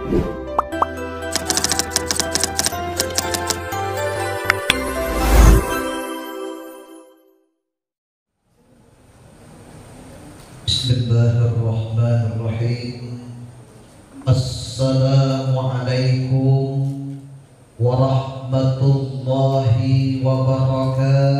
Bismillahirrahmanirrahim. Assalamualaikum warahmatullahi wabarakatuh.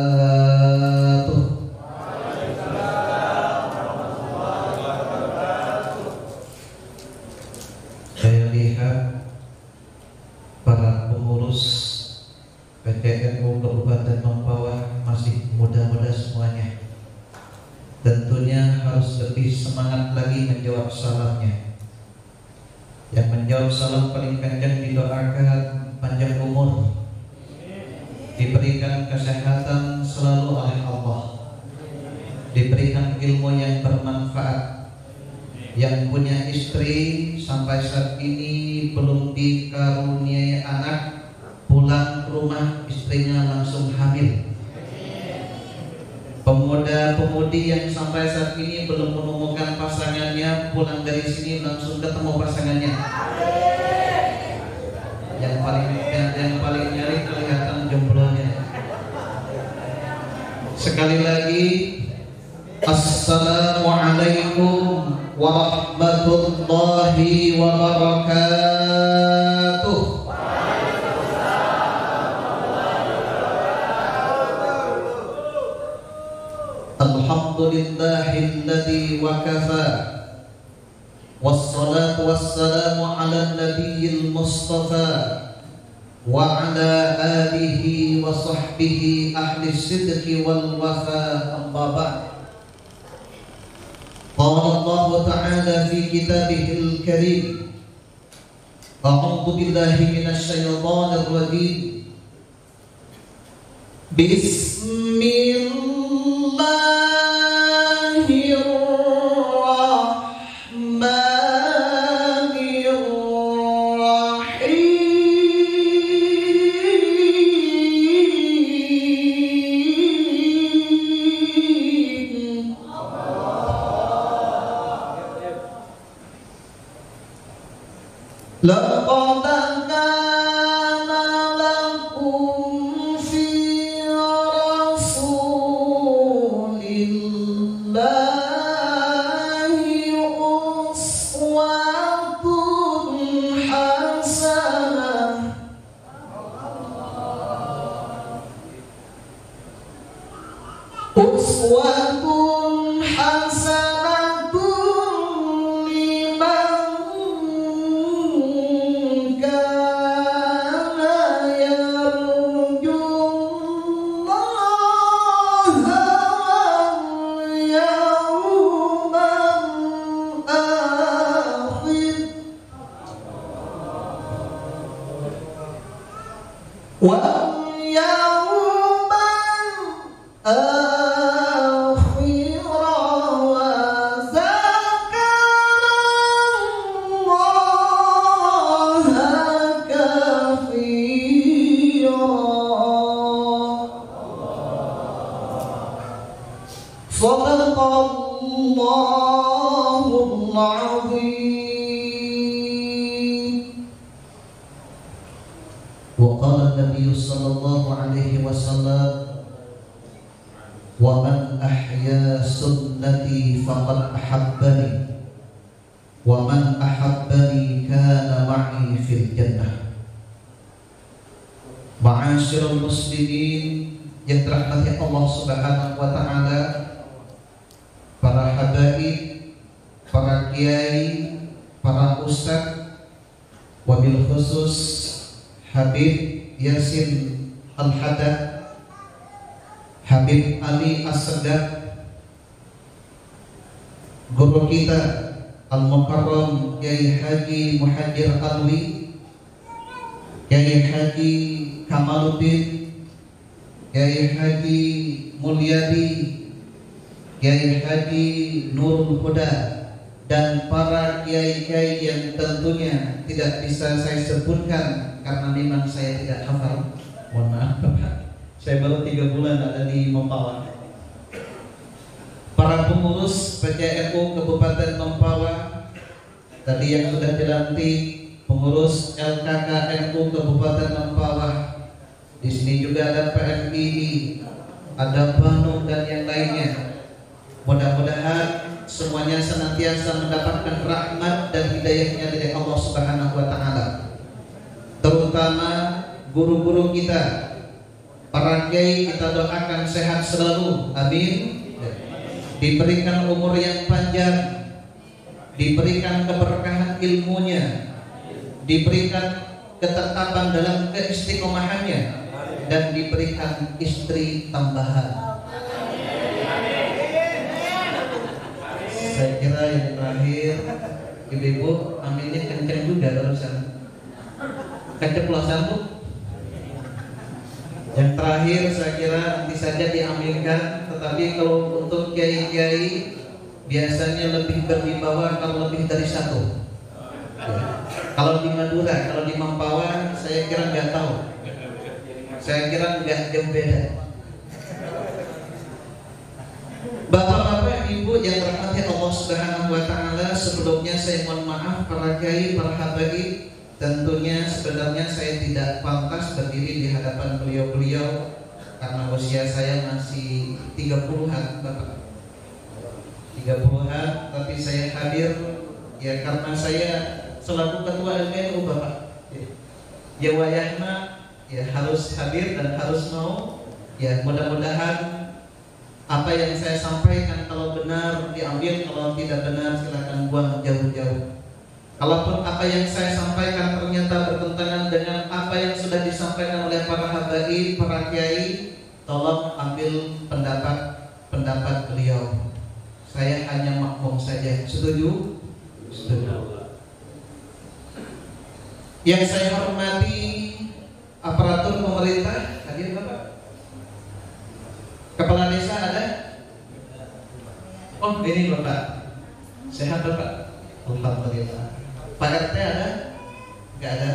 Saya lihat para pengurus PTNU Kabupaten Mempawah masih muda-muda semuanya. Tentunya harus lebih semangat lagi menjawab salamnya. Yang menjawab salam paling kencang didoakan panjang umur, diberikan kesehatan selalu oleh Allah, diberikan ilmu yang bermanfaat. Yang punya istri sampai saat ini belum dikaruniai anak, pulang ke rumah istrinya langsung hamil. Pemuda-pemudi yang sampai saat ini belum menemukan pasangannya, pulang dari sini langsung ketemu pasangannya. Yang paling nyari kelihatan jomblonya. Sekali lagi, Assalamualaikum warahmatullahi wabarakatuh. Alhamdulillahilladzi wa kafa, wassalatu wassalamu ala nabiyil mustafa wa ala alihi wa sahbihi ahli sidqi wal wafa, amma ba'd. Qala Allah ta'ala fi kitabihil karim, a'udzu billahi minasy syaithanir rajim. لقد كان لكم في رسول الله أسوة حسنة واليوم الآخر وذكر الله كثيرا. صدق الله العظيم. وقال النبي صلى الله عليه وسلم ومن أحيا سنتي فقد أحبني ومن أحبني كان معي في الجنة. Ma'asyiral muslimin yang dirahmati Allah Subhanahu wa taala, para habaib, para kiai, para ustaz, wabil khusus Habib Yasin Al-Haddad, Habib Ali As-Sadat, guru kita Al-Mukarram Kiai Haji Muhajir Alwi, Kiai Haji Kamaluddin, Kiai Haji Mulyadi, Kiai Haji Nurul Huda, dan para kiai-kiai yang tentunya tidak bisa saya sebutkan karena memang saya tidak hafal. Mohon maaf Bapak, saya baru 3 bulan ada di Mempawah. Para pengurus PTNU Kabupaten Mempawah tadi yang sudah dilantik, pengurus LKKNU Kabupaten Mempawah. Di sini juga ada PMII, ada Banu dan yang lainnya. Mudah-mudahan semuanya senantiasa mendapatkan rahmat dan hidayahnya dari Allah Subhanahu wa taala. Terutama guru-guru kita, para kiai, kita doakan sehat selalu, amin. Diberikan umur yang panjang, diberikan keberkahan ilmunya, diberikan ketetapan dalam keistiqomahannya, dan diberikan istri tambahan. Saya kira yang terakhir, ibu-ibu aminnya kenceng juga barusan. Keceplosan Bu. Yang terakhir saya kira nanti saja diaminkan. Tetapi kalau untuk kiai-kiai biasanya lebih berwibawa kalau lebih dari satu. Ya. Kalau di Madura, kalau di Mempawah saya kira nggak tahu. Saya kira nggak jauh beda. Bapak-bapak, ibu yang dirahmati Allah Subhanahu wa taala, sebelumnya saya mohon maaf para kiai, para habaib. Tentunya sebenarnya saya tidak pantas berdiri di hadapan beliau-beliau karena usia saya masih 30-an, Bapak. 30-an, tapi saya hadir ya karena saya selaku ketua LKNU, Bapak. Ya wayahna ya harus hadir dan harus mau. Ya mudah-mudahan apa yang saya sampaikan kalau benar diambil, kalau tidak benar silakan buang jauh-jauh. Kalaupun apa yang saya sampaikan ternyata bertentangan dengan apa yang sudah disampaikan oleh para habaib, para kiai, tolong ambil pendapat beliau. Saya hanya makmum saja. Setuju? Setuju. Yang saya hormati aparatur pemerintah, hadir Bapak. Kepala desa ada? Oh ini Bapak. Sehat Bapak? Alhamdulillah. Pak RT ada? Enggak ada.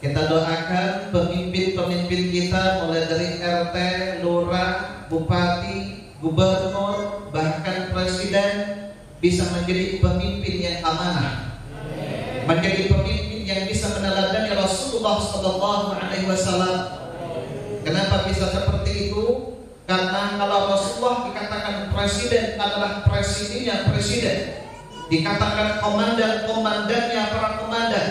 Kita doakan pemimpin-pemimpin kita mulai dari RT, lurah, bupati, gubernur, bahkan presiden bisa menjadi pemimpin yang amanah, menjadi pemimpin yang bisa meneladani Rasulullah SAW. Kenapa bisa seperti itu? Karena kalau Rasulullah dikatakan presiden adalah presidennya presiden, dikatakan komandan-komandannya para komandan,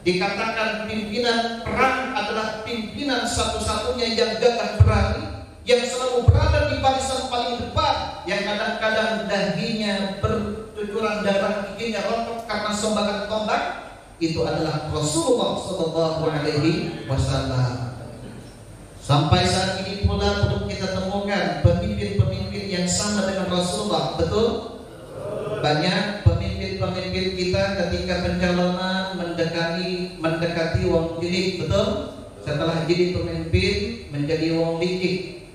dikatakan pimpinan perang adalah pimpinan satu-satunya yang gagah berani, yang selalu berada di barisan paling depan, yang kadang-kadang dahinya bercucuran darah, giginya rontok karena sembakan tombak. Itu adalah Rasulullah SAW. Sampai saat ini pula belum kita temukan pemimpin-pemimpin yang sama dengan Rasulullah. Betul? Banyak pemimpin kita ketika pencalonan mendekati wong cilik, betul? Setelah jadi pemimpin menjadi wong licik.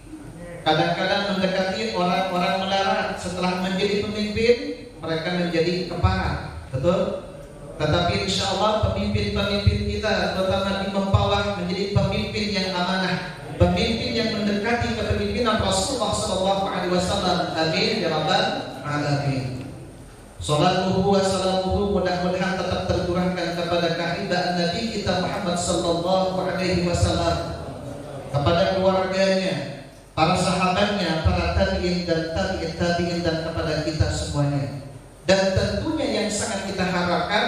Kadang-kadang mendekati orang-orang melarat, setelah menjadi pemimpin mereka menjadi kepala, betul? Tetapi insya Allah pemimpin-pemimpin kita terutama di Mempawah menjadi pemimpin yang amanah, pemimpin yang mendekati kepemimpinan Rasulullah SAW. Amin ya rabbal alamin. Salatuhu wa salamuhu mudah-mudahan tetap tercurahkan kepada kehadiran Nabi kita Muhammad sallallahu alaihi wasallam, kepada keluarganya, para sahabatnya, para tabi'in dan tabi'in dan kepada kita semuanya. Dan tentunya yang sangat kita harapkan,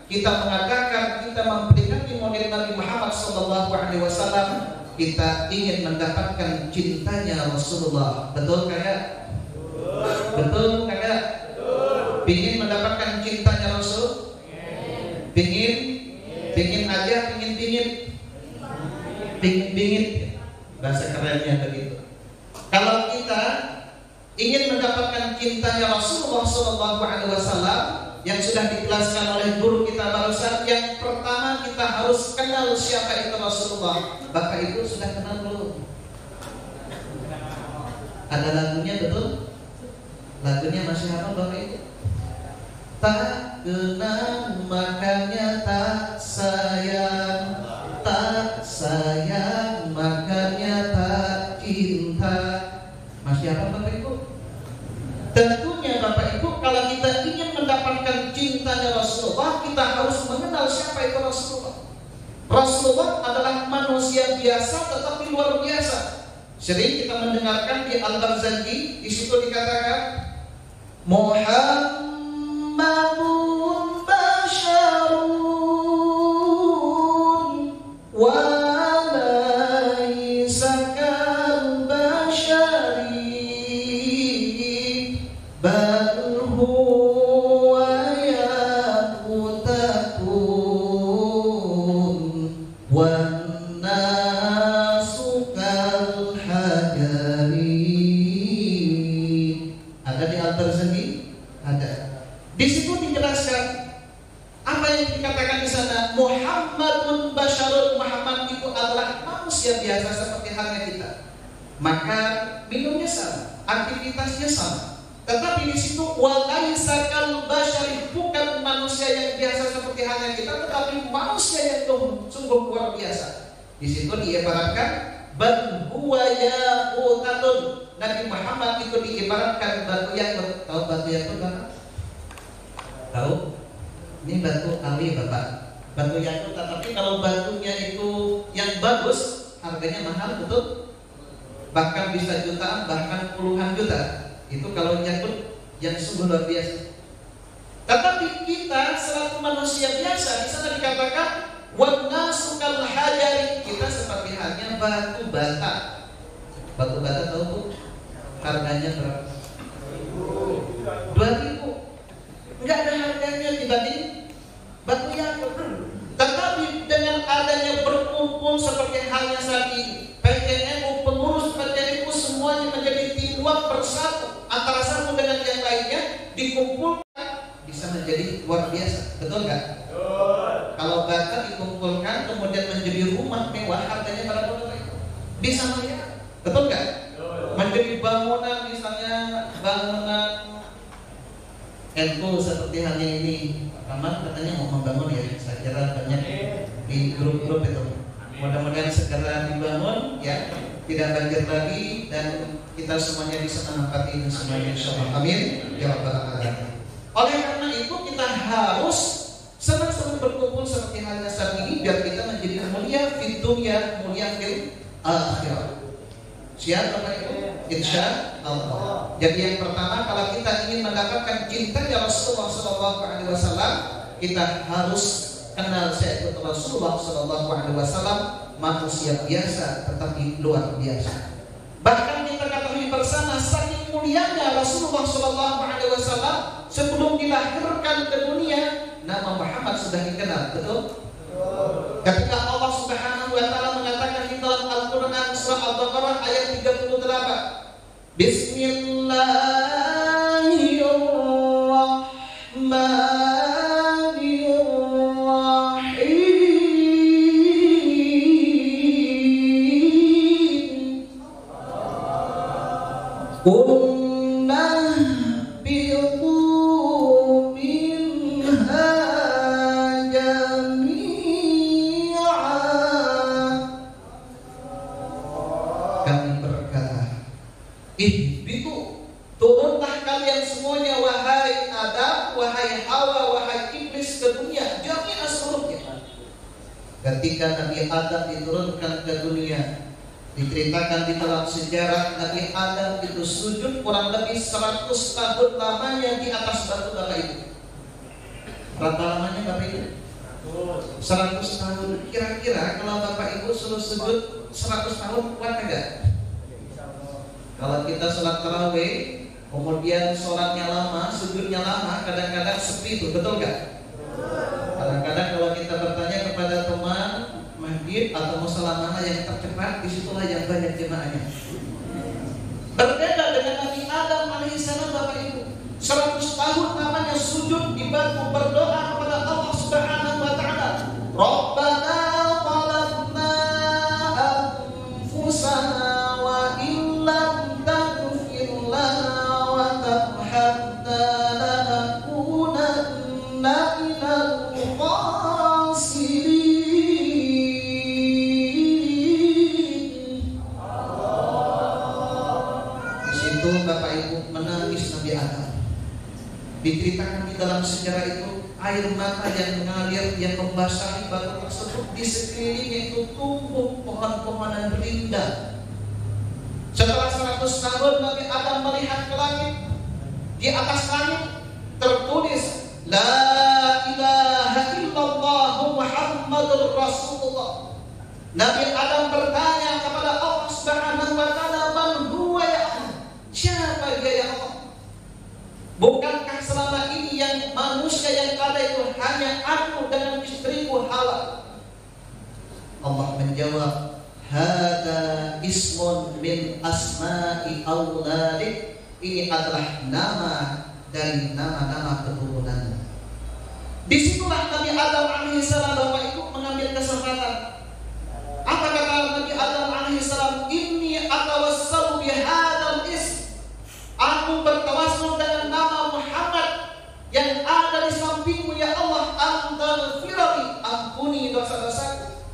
kita mengatakan kita memperingati Maulid Nabi Muhammad sallallahu alaihi wasallam, kita ingin mendapatkan cintanya Rasulullah. Betul kagak? Betul kagak? Pingin mendapatkan cintanya Rasul? Pingin? Pingin aja, pingin. Bahasa kerennya begitu. Kalau kita ingin mendapatkan cintanya Rasulullah SAW yang sudah dijelaskan oleh guru kita barusan, yang pertama kita harus kenal siapa itu Rasulullah. Bapak Ibu sudah kenal belum? Ada lagunya, betul? Lagunya masih apa Bapak Ibu? Tak kenal makanya tak sayang, tak sayang makanya tak cinta. Masih apa Bapak Ibu? Tentunya Bapak Ibu, kalau kita ingin mendapatkan cintanya Rasul, Rasulullah, kita harus mengenal siapa itu Rasulullah. Rasulullah adalah manusia biasa tetapi luar biasa. Sering kita mendengarkan di Al-Barzanji, di situ dikatakan Muhammadun basyarun wa laisa kal basyari bal huwa yaqutatun wa di situ dijelaskan apa yang dikatakan di sana. Muhammadun basyarun, Muhammad itu adalah manusia biasa seperti halnya kita. Maka minumnya sama, aktivitasnya sama. Tetapi di situ walaisa kal basyari, bukan manusia yang biasa seperti halnya kita, tetapi manusia yang sungguh luar biasa. Di situ diibaratkan bal huwa yaqutatun. Nabi Muhammad itu diibaratkan batu yakut. Tahu batu yakut kan? Tahu? Ini batu ali Bapak. Batu yakut, tapi kalau batunya itu yang bagus, harganya mahal, betul? Bahkan bisa jutaan, bahkan puluhan juta. Itu kalau yakut yang sungguh luar biasa. Tetapi kita selaku manusia biasa, di sana dikatakan wan nasu kal hajari, kita seperti halnya batu bata. Batu bata tahu Bu? Harganya berapa? 2.000. Enggak ada harganya dibanding batu yakut. Tetapi dengan adanya berkumpul seperti halnya saat ini, PTNU, pengurus PTNU semuanya menjadi teamwork bersatu antara satu dengan yang lainnya, dikumpulkan bisa menjadi luar biasa, betul nggak? Kalau bata dikumpulkan kemudian menjadi rumah mewah, harganya berapa? Bisa melihat, betul nggak? Menjadi bangunan, misalnya bangunan NU seperti halnya ini, Pak Kamal katanya mau membangun ya, saya kira banyak di grup-grup itu. Mudah-mudahan segera dibangun ya, tidak banjir lagi dan kita semuanya bisa menempati ini semuanya insyaallah. Amin ya rabbal alamin. Oleh karena itu kita harus senang-senang berkumpul seperti halnya saat ini biar kita menjadi mulia fid dunya, mulia fil akhirah. Siap Bapak Ibu? Insya Allah. Jadi yang pertama, kalau kita ingin mendapatkan cinta ya Rasulullah SAW, kita harus kenal siapa Rasulullah SAW, manusia biasa tetapi luar biasa. Bahkan kita ketahui bersama saking mulianya Rasulullah SAW, sebelum dilahirkan ke dunia, nama Muhammad sudah dikenal, betul? Ketika Allah Subhanahu wa taala mengatakan di dalam Al-Qur'an surah Al-Baqarah ayat 38, Bismillahirrahmanirrahim. Ihbitu, turunlah kalian semuanya wahai Adam, wahai Hawa, wahai iblis ke dunia, jami'an seluruhnya. Ketika Nabi Adam diturunkan ke dunia, diceritakan di dalam sejarah Nabi Adam itu sujud kurang lebih 100 tahun lamanya di atas batu Bapak Ibu. Berapa lamanya Bapak Ibu? 100 tahun. Kira-kira kalau Bapak Ibu suruh sujud 100 tahun kuat enggak? Kalau kita sholat tarawih, kemudian sholatnya lama, sujudnya lama, kadang-kadang sepi itu, betul nggak? Kadang-kadang kalau kita bertanya kepada teman masjid atau musola mana yang tercepat, disitulah yang banyak jemaahnya. Berbeda dengan Nabi Adam alaihissalam Bapak Ibu, 100 tahun namanya sujud di batu berdoa kepada Allah Subhanahu wa taala. Rabbana zalamna anfusana wa illam taghfir lana wa tarhamna lanakunanna minal khasirin. Di situ Bapak Ibu menangis Nabi Adam. Diceritakan di dalam sejarah itu air mata yang mengalir yang membasahi batu tersebut. Di sekelilingnya itu tumbuh pohon-pohonan rindang. Setelah 100 tahun Nabi Adam melihat ke langit. Di atas langit tertulis La ilaha illallah Muhammadur Rasulullah. Nabi Adam bertanya kepada Allah Subhanahu wa ta'ala, "Man huwa ya Allah?" Siapa dia ya Allah? Bukankah selama ini yang manusia yang ada itu hanya aku dengan istriku Hawa? Allah menjawab, "Hada ismun min asma'i auladik." Ini adalah nama dari nama-nama keturunanmu. Disitulah Nabi Adam alaihissalam Bapak Ibu mengambil kesempatan. Apa kata Nabi Adam alaihissalam? Inni atawassalu bihadzal ism. Aku bertawassul dengan nama Muhammad yang ada di sampingmu ya Allah. Antal firali, ampuni dosa-dosaku.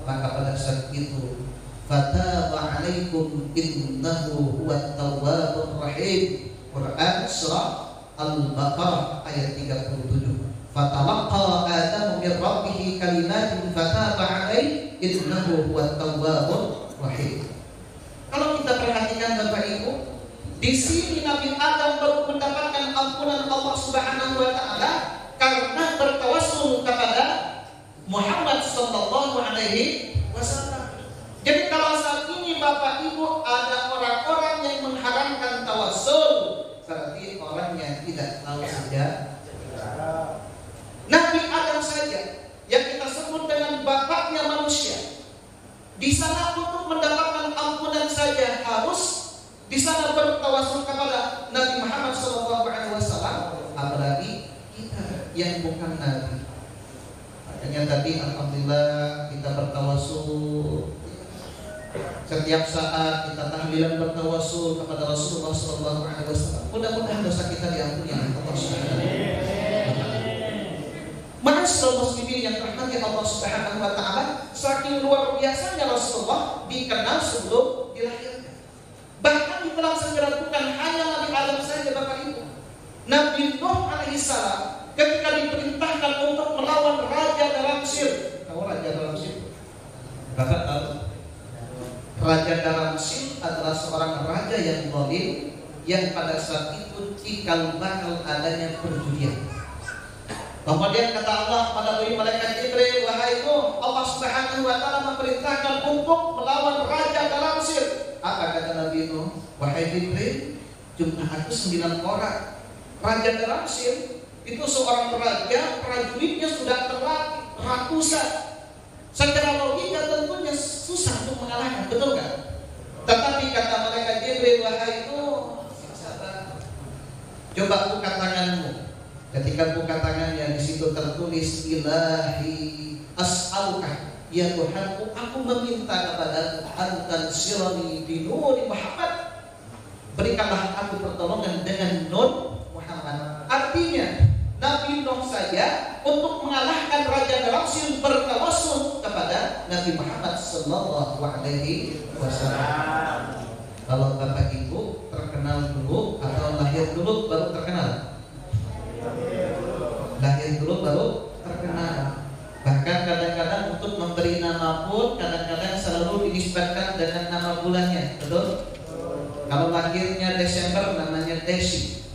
Maka pada saat itu fataba alaikum innahu huwat tawwabur rahim. Quran surah Al-Baqarah ayat 37. Fatalaqa Adamu min rabbih kalimatin fataba alaihi innahu huwat tawwabur rahim. Kalau kita perhatikan Bapak Ibu, di sini Nabi Adam baru mendapatkan ampunan Allah Subhanahu wa taala karena bertawassul kepada Muhammad sallallahu alaihi wasallam. Jadi kalau saat ini Bapak Ibu ada orang-orang yang mengharamkan tawassul, berarti orang yang tidak tahu saja. Nabi Adam saja yang kita sebut dengan bapaknya manusia, di sana untuk mendapatkan ampunan saja harus di sana bertawassul kepada Nabi Muhammad SAW, apalagi kita yang bukan Nabi. Makanya tadi alhamdulillah kita bertawassul. Setiap saat kita tahlilan bertawassul kepada Rasulullah SAW. Mudah-mudahan dosa kita diampuni oleh Allah Subhanahu wa taala. Ma'asyiral muslimin yang dirahmati Allah Subhanahu wa taala, saking luar biasanya Rasulullah dikenal sebelum dilahirkan. Bahkan di dalam sejarah bukan hanya Nabi Adam saja Bapak Ibu. Nabi Nuh alaihissalam ketika diperintahkan untuk melawan raja Daramsil. Tahu raja Daramsil? Bapak tahu? Raja Daramsil adalah seorang raja yang zalim yang pada saat itu cikal bakal adanya perjudian. Kemudian kata Allah melalui malaikat Jibril, "Wahai Nuh, Allah Subhanahu wa taala memerintahkan untuk melawan raja Daramsil." Apa kata Nabi Nuh? "Wahai Jibril, jumlah aku 9 orang. Raja Daramsil itu seorang raja, prajuritnya sudah terlatih, ratusan. Secara logika tentunya susah untuk mengalahkan, betul kan? Tetapi kata malaikat Jibril, "Wahai Nuh, sabar. Coba buka tanganmu." Ketika buka tangannya, di situ tertulis, "Ilahi as'aluka, ya Tuhanku, aku meminta kepada antan sirani bi nuri Muhammad." Berikanlah aku pertolongan dengan nur Muhammad. Artinya Nabi Nuh saja untuk mengalahkan Raja Daramsil bertawassul kepada Nabi Muhammad sallallahu alaihi wasallam. Kalau Bapak Ibu terkenal dulu atau lahir dulu baru terkenal? Lahir dulu baru terkenal. Bahkan kadang-kadang untuk memberi nama pun kadang-kadang selalu dinisbatkan dengan nama bulannya, betul? Kalau lahirnya Desember namanya Desi.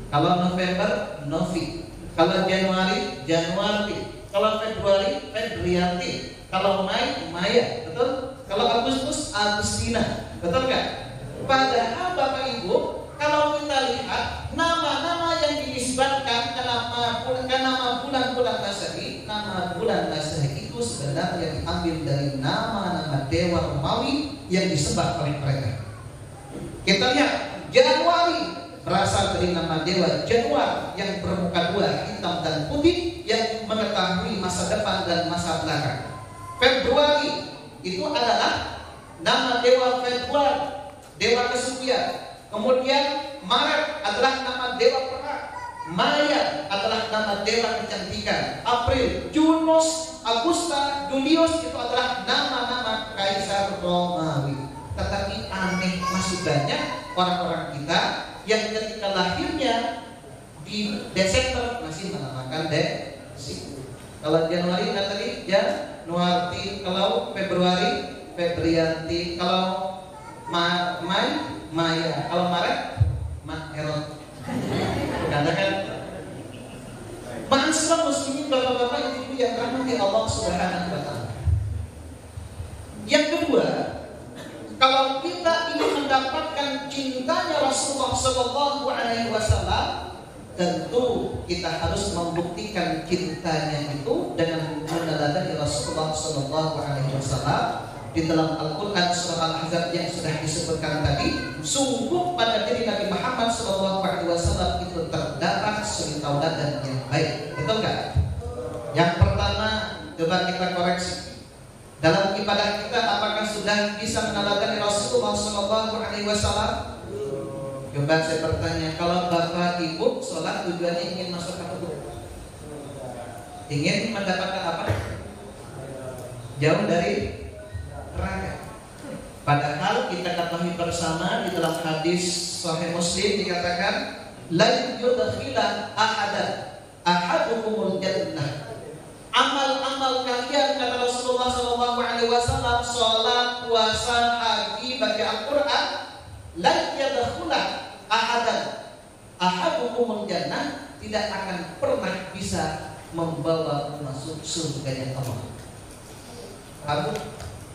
Kalau November Novi. Kalau Januari Januari. Kalau Februari Febrianti. Kalau Mei Maya, betul? Kalau Agustus Agustina, betul kan? Padahal Bapak Ibu, kalau kita lihat nama-nama yang dinisbatkan ke nama bulan-bulan Masehi, nama bulan Masehi itu sebenarnya diambil dari nama-nama dewa Romawi yang disembah oleh mereka. Kita lihat Januari berasal dari nama dewa Januar yang bermuka dua, hitam dan putih, yang mengetahui masa depan dan masa belakang. Februari itu adalah nama dewa Februari, dewa kesucian. Kemudian Maret adalah nama dewa perang. Maya adalah nama dewa kecantikan. April, Junus, Agusta, Julius itu adalah nama-nama kaisar Romawi. Tetapi aneh, masih banyak orang-orang kita yang ketika lahirnya di Desember masih menamakan Kalau Januari kan tadi Januarti, kalau Februari Febrianti, kalau Maya, kalau Maret Maerot. Katakan Ma'asyiral muslimin, bapak-bapak, ibu-ibu yang rahmati Allah Subhanahu wa taala. Yang kedua, kalau kita ingin mendapatkan cintanya Rasulullah sallallahu alaihi wasallam, tentu kita harus membuktikan cintanya itu dengan meneladani Rasulullah sallallahu alaihi wasallam. Di dalam Al-Quran surah Al-Ahzab yang sudah disebutkan tadi, sungguh pada diri Nabi Muhammad sallallahu alaihi wasallam itu terdapat suri tauladan yang baik. Betul nggak? Yang pertama, coba kita koreksi. Dalam ibadah kita, apakah sudah bisa meneladani Rasulullah sallallahu alaihi wasallam? Coba saya bertanya, kalau bapak ibu sholat tujuannya ingin masuk apa tuh? Ingin mendapatkan apa? Jauh dari neraka. Padahal kita ketahui bersama di dalam hadis Sahih Muslim dikatakan, la yudkhila ahadukumul jannah. Amal-amal kalian, kata Rasulullah sallallahu alaihi wasallam, salat, puasa, haji, baca Al-Qur'an, la yadkhula ahadukumul jannah, tidak akan pernah bisa membawa masuk surganya Allah. Abu,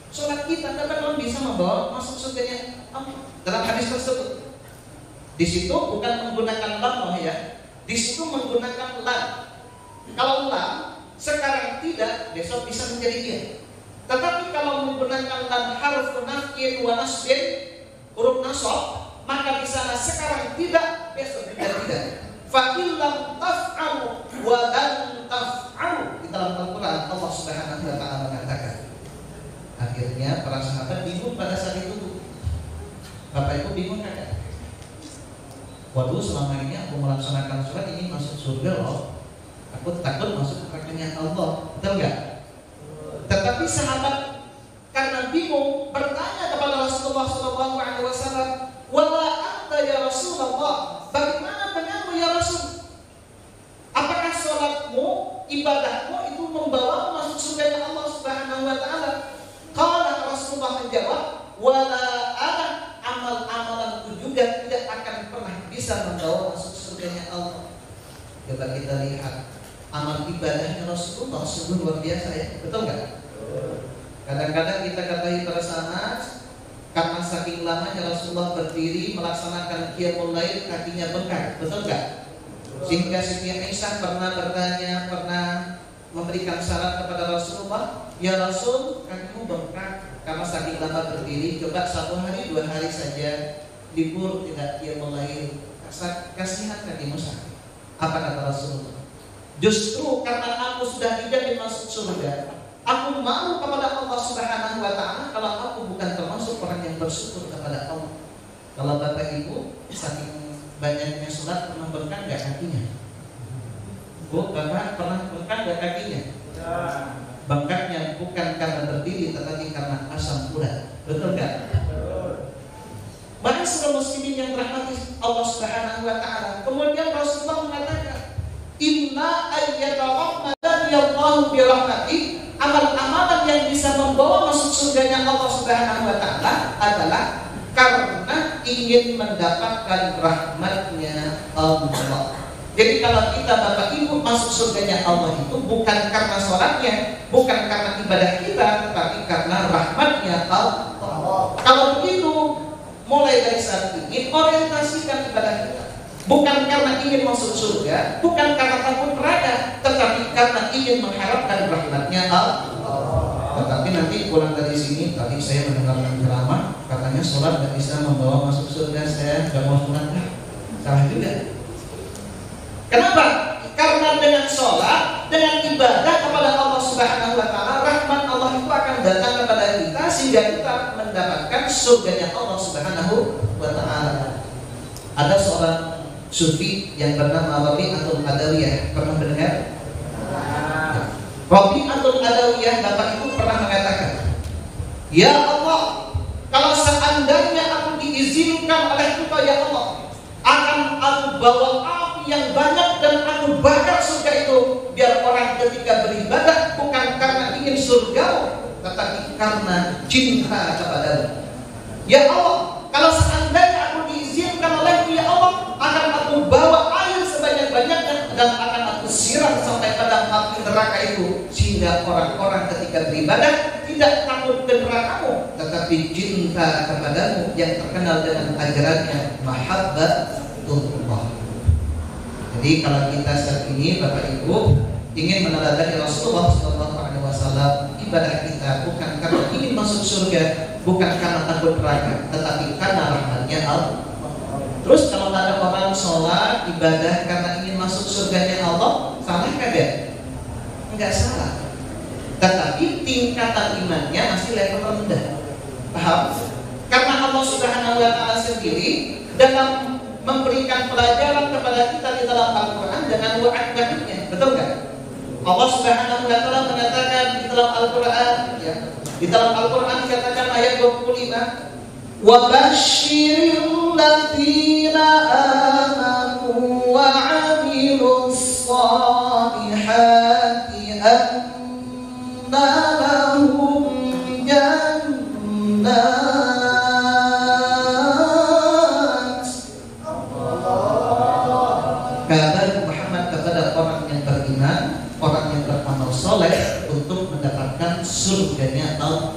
sholat kita kadang bisa membawa masuk surganya Allah. Dalam hadis tersebut, di situ bukan menggunakan lam ya, di situ menggunakan lam. Kalau lam sekarang tidak, besok bisa menjadi iya. Tetapi kalau menggunakan lam harf nafyin wa nasbin, huruf nasab, maka di sana sekarang tidak, besok juga tidak. Fa illam taf'alu wa lan taf'alu. Di dalam Al-Qur'an Allah Subhanahu wa taala mengatakan. Akhirnya para sahabat bingung pada saat itu. Bapak Ibu bingung kan? Waduh, selama ini aku melaksanakan sholat ini masuk surga loh. Aku takut masuk nerakanya Allah. Betul nggak? Tetapi sahabat karena bingung bertanya kepada Rasulullah SAW, wala anta ya Rasulullah, bagaimana denganmu ya Rasul? Apakah sholatmu, ibadahmu itu membawa masuk surganya Allah Subhanahu wa taala? Qala Rasulullah menjawab, wala ana, amal-amalanku juga tidak akan pernah bisa membawa masuk surganya Allah. Coba kita lihat amal ibadahnya Rasulullah sungguh luar biasa ya, betul nggak? Kadang-kadang kita katakan bersama, karena saking lamanya Rasulullah berdiri melaksanakan qiyamul lail, kakinya bengkak, betul nggak? Sehingga Siti Aisyah pernah bertanya, pernah memberikan syarat kepada Rasulullah, ya Rasul, kakimu bengkak karena saking lama berdiri. Coba 1 hari 2 hari saja libur tidak qiyamul lail, kasihan kakimu sakit. Apa kata Rasulullah? Justru karena aku sudah dijamin masuk surga, aku malu kepada Allah Subhanahu wa taala kalau aku bukan termasuk orang yang bersyukur kepada Allah. Kalau Bapak Ibu saking banyaknya sholat pernah bengkak nggak kakinya? Bu, Bapak pernah bengkak nggak kakinya? Bengkaknya bukan karena berdiri, tetapi karena asam urat. Betul nggak? Maka seluruh muslimin yang rahmati Allah Subhanahu wa taala. Kemudian Rasulullah mengatakan, inna ayyatarammadani Allahu bi rahmati, amal-amalan yang bisa membawa masuk surganya Allah Subhanahu wa taala adalah karena ingin mendapatkan rahmatnya Allah. Jadi kalau kita Bapak Ibu masuk surganya Allah itu bukan karena sholatnya, bukan karena ibadah kita, tetapi karena rahmatnya Allah. Kalau begitu, mulai dari saat ini orientasikan ibadah kita bukan karena ingin masuk surga, bukan karena takut neraka, tetapi karena ingin mengharapkan rahmatnya Allah. Tetapi nanti pulang dari sini, tadi saya mendengarkan ceramah, katanya sholat tidak bisa membawa masuk surga, saya tidak mau sholat. Salah juga. Kenapa? Karena dengan sholat, dengan ibadah kepada Allah Subhanahu wa taala, rahmat Allah itu akan datang kepada kita sehingga kita mendapatkan surganya Allah Subhanahu wa taala. Ada seorang sufi yang bernama Rabi'atul Adawiyah, pernah mendengar? Rabi'atul Adawiyah, Bapak Ibu pernah mengatakan, ya Allah, kalau seandainya aku diizinkan oleh Engkau ya Allah, akan aku bawa api yang banyak dan aku bakar surga itu biar orang ketika beribadah bukan karena ingin surga, tetapi karena cinta kepadamu. Ya Allah, kalau seandainya aku diizinkan olehmu ya Allah, akan aku bawa air sebanyak-banyaknya dan akan aku siram sampai pada api neraka itu, sehingga orang-orang ketika beribadah tidak takut ke nerakamu, tetapi cinta kepadamu yang terkenal dengan ajarannya mahabbatullah. Jadi kalau kita saat ini Bapak Ibu ingin meneladani Rasulullah SAW, ibadah kita bukan karena ingin masuk surga, bukan karena takut neraka, tetapi karena rahmatnya Allah. Terus kalau ada orang sholat ibadah karena ingin masuk surganya Allah, salah kagak? Enggak salah. Tetapi tingkatan imannya masih level rendah. Paham? Karena Allah Subhanahu wa Ta'ala sendiri dalam memberikan pelajaran kepada kita di dalam Al-Quran dengan wa'ad-wa'idnya. Betul nggak? Allah Subhanahu wa Ta'ala mengatakan di dalam Al-Quran, ya, di dalam Al-Quran dikatakan ayat 25, wa basyiril ladzina amanu wa 'amilus shalihati anna lahum jannat. Kabar Muhammad kepada orang yang beriman, orang yang beramal soleh untuk mendapatkan surganya Allah.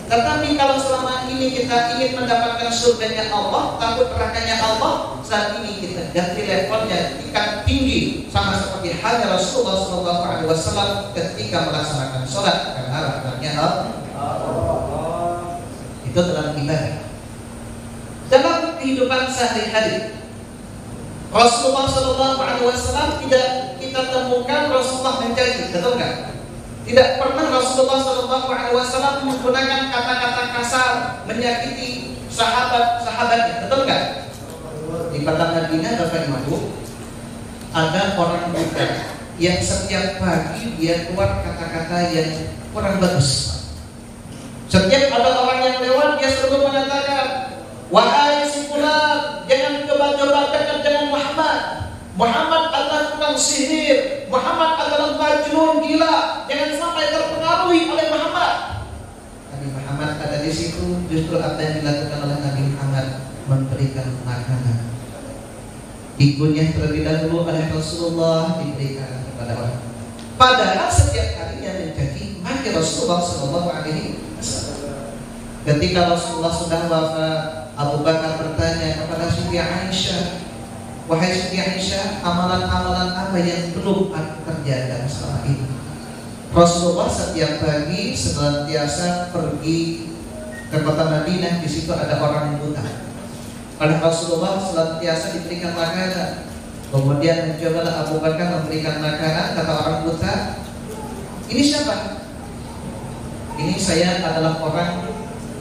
Tetapi kalau selama ini kita ingin mendapatkan surganya Allah, takut nerakanya Allah, saat ini kita ganti levelnya tingkat tinggi, sama seperti halnya Rasulullah SAW ketika melaksanakan sholat karena rahmatnya Allah. Itu dalam ibadah. Dalam kehidupan sehari-hari, Rasulullah SAW tidak kita temukan Rasulullah mencaci, betul nggak? Tidak pernah Rasulullah SAW menggunakan kata-kata kasar menyakiti sahabat-sahabatnya, betul nggak? Di kota Madinah, Bapak Ibu, ada orang buta yang setiap pagi dia keluar kata-kata yang kurang bagus. Setiap ada orang yang lewat, dia selalu mengatakan, wahai si fulan, jangan coba-coba dekat dengan Muhammad. Muhammad adalah tukang sihir, Muhammad adalah majnun gila, jangan sampai terpengaruhi oleh Muhammad. Nabi Muhammad ada di situ, justru apa yang dilakukan oleh Nabi Muhammad memberikan makanan. Dikunyah terlebih dahulu oleh Rasulullah, diberikan kepada orang. Padahal setiap harinya menjadi mati Rasulullah SAW. Ketika Rasulullah sudah wafat, Abu Bakar bertanya kepada Siti Aisyah, wahai Siti Aisyah, amalan-amalan apa yang belum aku kerjakan selama ini? Rasulullah setiap pagi senantiasa pergi ke kota Madinah, di situ ada orang buta. Oleh Rasulullah senantiasa diberikan makanan. Kemudian mencobalah Abu Bakar memberikan makanan, kata orang buta, ini siapa? Ini saya adalah orang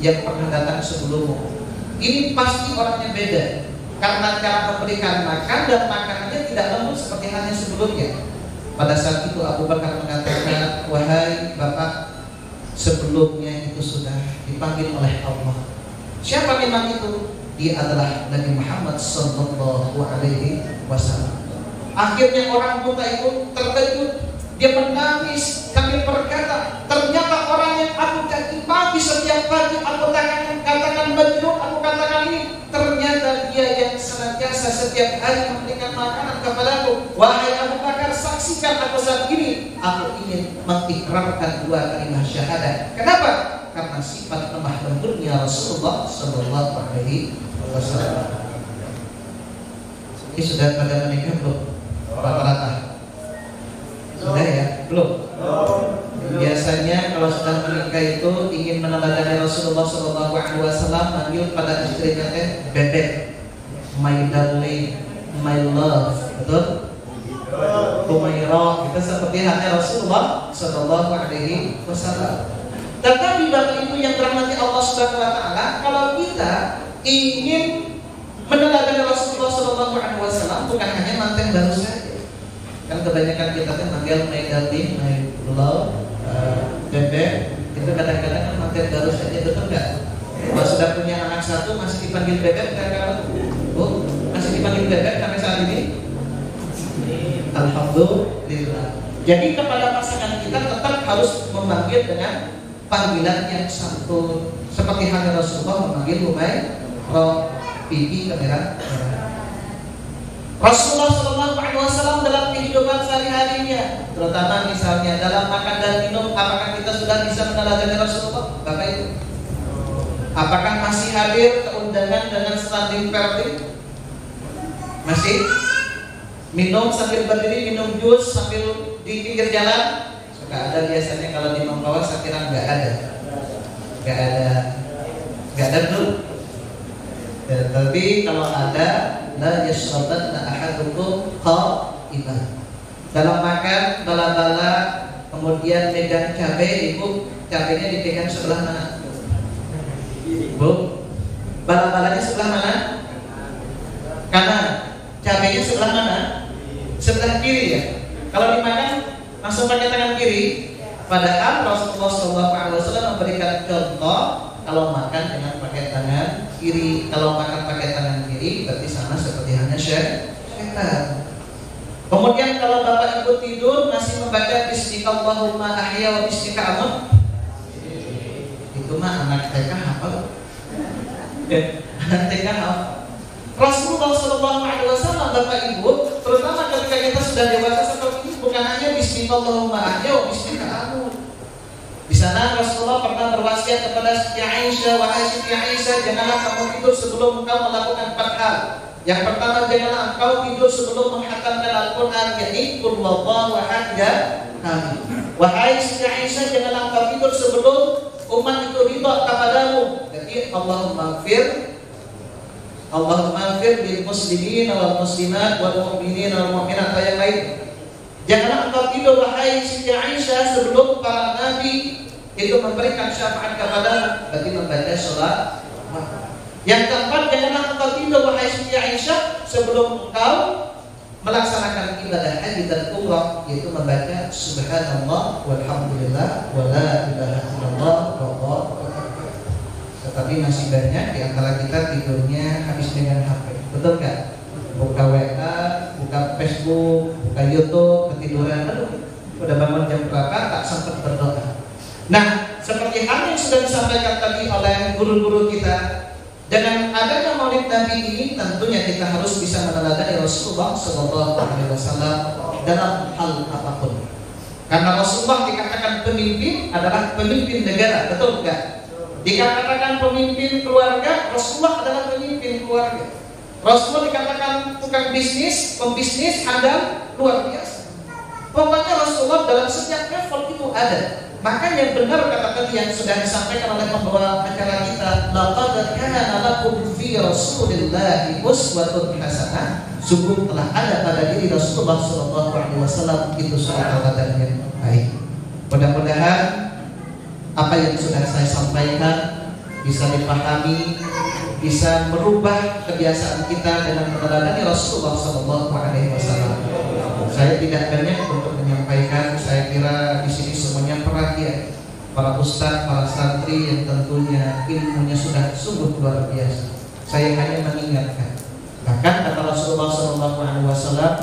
yang pernah datang sebelummu. Ini pasti orangnya beda, karena cara memberikan makan dan makanannya tidak lembut seperti halnya sebelumnya. Pada saat itu Abu Bakar mengatakan, wahai Bapak, sebelumnya itu sudah dipanggil oleh Allah. Siapa memang itu? Dia adalah Nabi Muhammad SAW. Akhirnya orang buta itu terkejut, dia menangis sambil berkata, ternyata orang yang aku caci maki setiap pagi, aku katakan majnun, aku katakan ini, ternyata dia yang senantiasa setiap hari memberikan makanan kepadaku. Wahai Abu Bakar, saksikan aku saat ini, aku ingin mengikrarkan dua kalimat syahadat. Kenapa? Karena sifat lemah lembutnya Rasulullah SAW. Ini sudah pada menikah belum? Rata-rata sudah ya? Belum? Biasanya kalau sudah menikah itu ingin meneladani Rasulullah SAW, manggil pada istrinya bebek, my darling, my love, betul? Umairah, itu seperti halnya Rasulullah SAW. Tetapi Bapak Ibu yang dirahmati Allah Subhanahu wa Ta'ala, kalau kita ingin meneladani Rasulullah SAW, bukan hanya manten baru saja. Kan kebanyakan kita kan manggil my darling, my love, bebek, itu kadang-kadang kan manten baru saja, betul nggak? Kalau sudah punya anak satu masih dipanggil bebek, kadang-kadang masih dipanggil bebek sampai saat ini. Alhamdulillah. Jadi kepada pasangan kita tetap harus memanggil dengan panggilan yang santun, seperti halnya Rasulullah memanggil Bibi kamera. Rasulullah SAW dalam kehidupan sehari-harinya, terutama misalnya dalam makan dan minum, apakah kita sudah bisa meneladani Rasulullah? Bapak Ibu, apakah masih hadir keundangan dengan standing perling? Masih? Minum sambil berdiri, minum jus sambil di pinggir jalan? Suka ada biasanya kalau di Mangkawas, saya kira nggak ada dulu. Tapi kalau ada, la yashrabanna ahadukum qa'iman. Dalam makan bala-bala kemudian megang cabai, Ibu, cabainya dipegang sebelah mana? Bu, bala-balanya sebelah mana? Kanan. Cabainya sebelah mana? Sebelah kiri ya. Kalau dimakan langsung pakai tangan kiri. Padahal Rasulullah SAW memberikan contoh kalau makan dengan pakai tangan kiri. Kalau makan pakai tangan kiri berarti sama seperti hanya syaitan. Kemudian kalau Bapak Ibu tidur masih membaca Bismillahumma ahya wa bismika amut, itu mah anak TK hafal. Anak TK hafal. Rasulullah SAW, Bapak Ibu, terutama ketika kita sudah dewasa seperti ini, bukan hanya Bismillahumma ahya wa bismika amut. Di sana Rasulullah pernah berwasiat kepada Siti Aisyah, wahai Siti Aisyah, janganlah kamu tidur sebelum engkau melakukan 4 hal. Yang pertama, janganlah engkau tidur sebelum menghatamkan Al-Quran, yakni Qul huwallahu ahad. Wahai Siti Aisyah, janganlah engkau tidur sebelum umat itu ridha kepadamu, yakni Allahumma ighfir lil muslimin wal muslimat wal mu'minin wal mu'minat, atau yang lain. Janganlah engkau tidur wahai Siti Aisyah sebelum para nabi itu memberikan syafaat kepadamu, berarti membaca sholat. Yang keempat, janganlah engkau tidur wahai Siti Aisyah sebelum engkau melaksanakan ibadah haji dan umrah, yaitu membaca subhanallah walhamdulillah wala ilaha illallah wallahu akbar. Tetapi masih banyak di antara kita tidurnya habis dengan HP, betul kan? Buka WA, buka Facebook, buka YouTube, ketiduran. Aduh, udah bangun jam berapa tak sempat berdoa. Nah, seperti hal yang sudah disampaikan tadi oleh guru-guru kita, dengan adanya Maulid Nabi ini tentunya kita harus bisa meneladani Rasulullah SAW dalam hal apapun. Karena Rasulullah dikatakan pemimpin adalah pemimpin negara, betul enggak? Dikatakan pemimpin keluarga, Rasulullah adalah pemimpin keluarga. Rasulullah dikatakan tukang bisnis, pembisnis handal luar biasa. Pokoknya Rasulullah dalam setiap level itu ada. Maka yang benar kata tadi yang sudah disampaikan oleh pembawa acara kita, laqad kana lakum fi Rasulillahi uswatun hasanah. Sungguh telah ada pada diri Rasulullah SAW itu suatu teladan yang baik. Mudah-mudahan apa yang sudah saya sampaikan bisa dipahami, bisa merubah kebiasaan kita dengan meneladani Rasulullah SAW. Saya tidak banyak untuk menyampaikan. Saya kira di sini semuanya perhatian. Para ustadz, para santri yang tentunya ilmunya sudah sungguh luar biasa. Saya hanya mengingatkan. Bahkan kata Rasulullah SAW,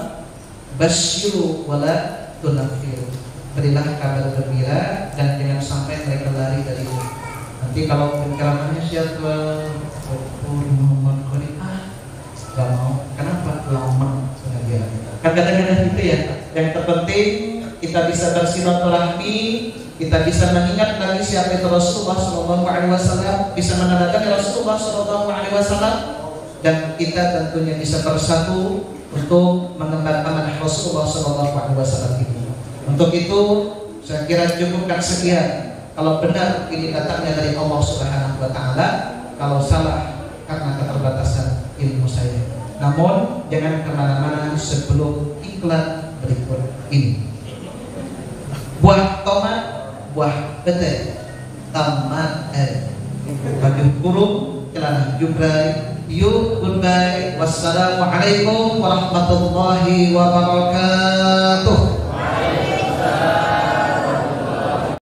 basyiru wala tunaffiru. Berilah kabar gembira dan jangan sampai mereka lari dari itu. Nanti kalau penceramahnya siapa? Muhammad Khalid, gak mau. Kenapa? Lama sengaja. Kan kadang-kadang gitu ya. Yang terpenting kita bisa bersilaturahmi, kita bisa mengingat lagi siapa itu Rasulullah SAW, bisa meneladani Rasulullah SAW, dan kita tentunya bisa bersatu untuk mengemban amanah Rasulullah SAW ini. Untuk itu saya kira cukupkan sekian. Kalau benar ini datangnya dari Allah Subhanahu wa Ta'ala, kalau salah karena keterbatasan ilmu saya. Namun jangan kemana-mana sebelum iklan berikut ini. Buah tomat, buah pete, tamat baju kurung, celana jubrai. Yuk, goodbye. Wassalamualaikum warahmatullahi wabarakatuh.